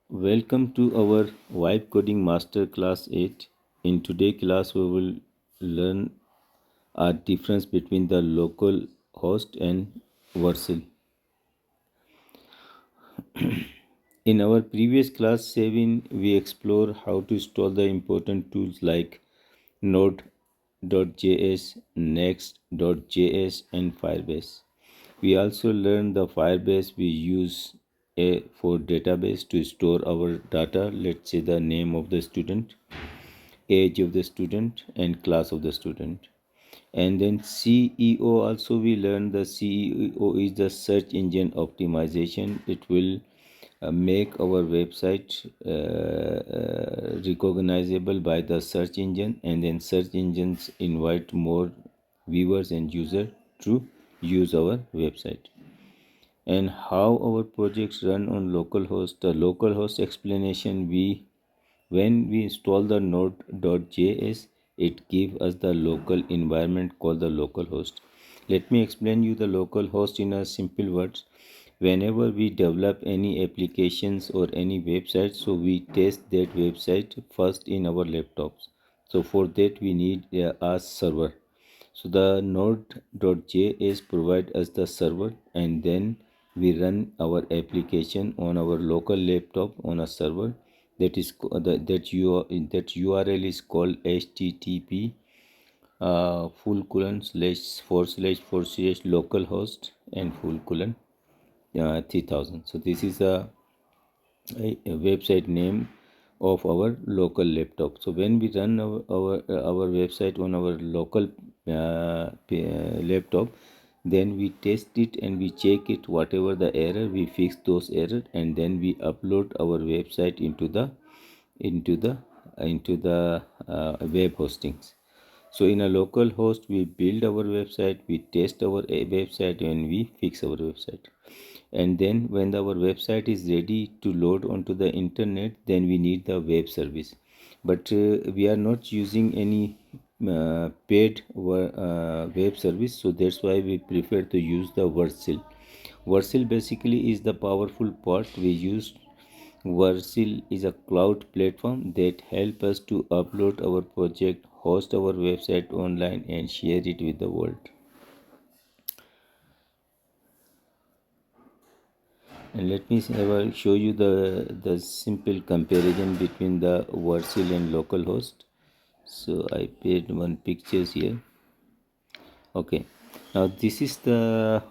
Welcome to our Vibe Coding Master Class 8. In today's class, we will learn a difference between the local host and Vercel. In our previous class 7, we explore how to install the important tools like node.js, next.js, and firebase. We also learned the firebase we use for database to store our data, let's say the name of the student, age of the student, and class of the student. And then CEO also we learned the CEO is the search engine optimization. It will make our website recognizable by the search engine, and then search engines invite more viewers and users to use our website. And how our projects run on localhost. The localhost explanation, when we install the node.js, it gives us the local environment called the localhost. Let me explain you the localhost in a simple words. Whenever we develop any applications or any website, so we test that website first in our laptops. So for that we need a server. So the node.js provide us the server, and then we run our application on our local laptop on a server. That is that URL is called http full colon slash forward slash localhost and full colon 3000. So this is a website name of our local laptop. So when we run our website on our local laptop, then we test it and we check it. Whatever the error, we fix those error, and then we upload our website into the web hostings. So in a local host, we build our website, we test our website, and we fix our website. And then when our website is ready to load onto the internet, then we need the web service. But we are not using any paid web service, so that's why we prefer to use the Vercel. Vercel basically is the powerful part we use. Vercel is a cloud platform that helps us to upload our project, host our website online, and share it with the world. And let me show you the simple comparison between the Vercel and localhost. So I paid one pictures here. Okay, now this is the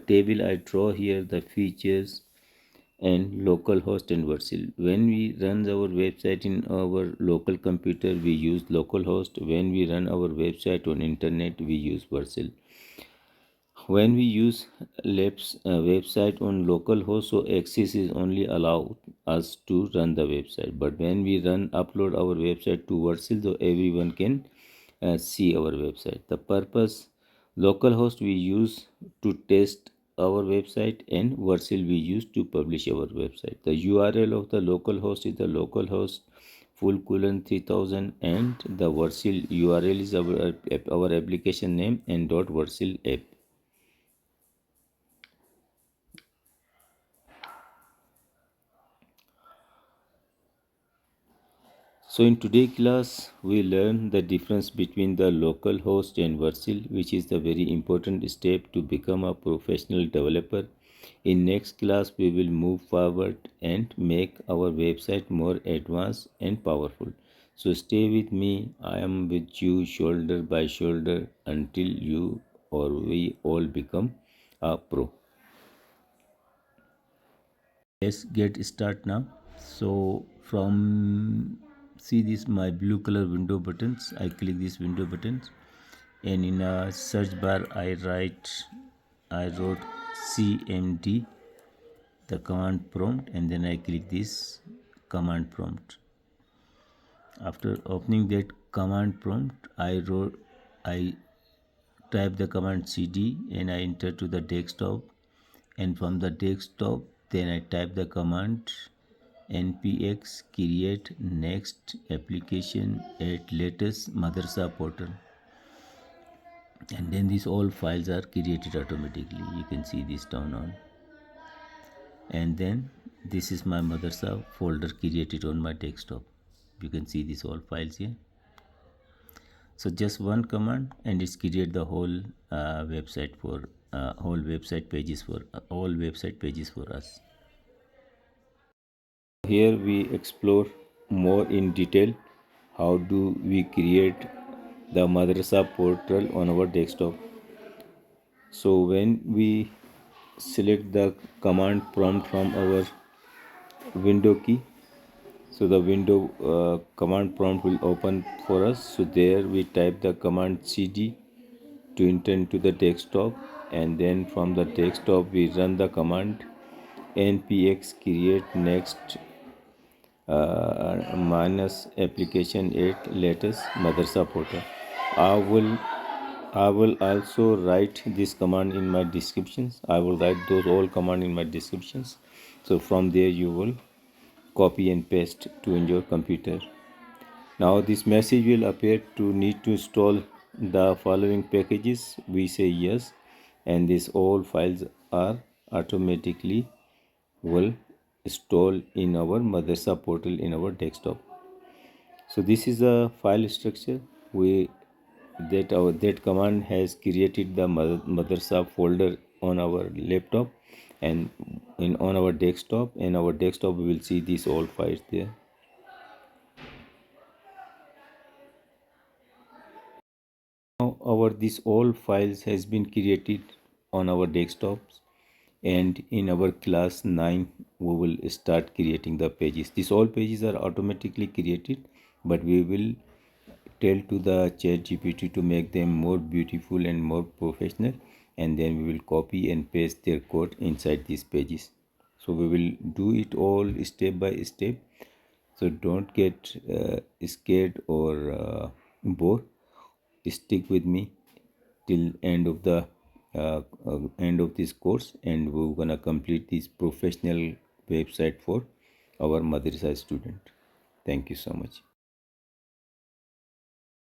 table I draw here, the features and localhost and Vercel. When we run our website in our local computer, we use localhost. When we run our website on internet, we use Vercel. When we use website on localhost, so access is only allowed us to run the website. But when we upload our website to Vercel, so everyone can see our website. The purpose, localhost we use to test our website, and Vercel we use to publish our website. The URL of the localhost is the localhost full colon 3000, and the Vercel URL is our application name and .vercel app. So in today's class, we learn the difference between the local host and Vercel, which is the very important step to become a professional developer. In next class, we will move forward and make our website more advanced and powerful. So stay with me. I am with you shoulder by shoulder until you or we all become a pro. Let's get start now. So from see this my blue color window buttons, I click this window buttons, and in a search bar I wrote cmd, the command prompt, and then I click this command prompt. After opening that command prompt, I type the command cd and I enter to the desktop, and from the desktop then I type the command npx create next application at latest madrassa-portal, and then these all files are created automatically. You can see this down on, and then This is my madrasa folder created on my desktop. You can see these all files here. So just one command and it's create the whole website for all website pages for us. Here we explore more in detail how do we create the madrasa portal on our desktop. So when we select the command prompt from our window key, so the window command prompt will open for us. So there we type the command cd to enter into the desktop, and then from the desktop we run the command npx create next minus application 8 latest madrasa portal. I will I will also write this command in my descriptions. I will write those all command in my descriptions. So from there you will copy and paste to in your computer. Now this message will appear to need to install the following packages. We say yes, and these all files are automatically will install in our madrasa portal in our desktop. So this is a file structure we that command has created the madrasa folder on our laptop and in on our desktop, and our desktop we will see these all files there. Now our these all files has been created on our desktops, and in our class 9 we will start creating the pages. These all pages are automatically created, but we will tell to the chat gpt to make them more beautiful and more professional, and then we will copy and paste their code inside these pages. So we will do it all step by step, so don't get scared or bored. Stick with me till end of the end of this course, and we're gonna complete this professional website for our madrasa student. Thank you so much.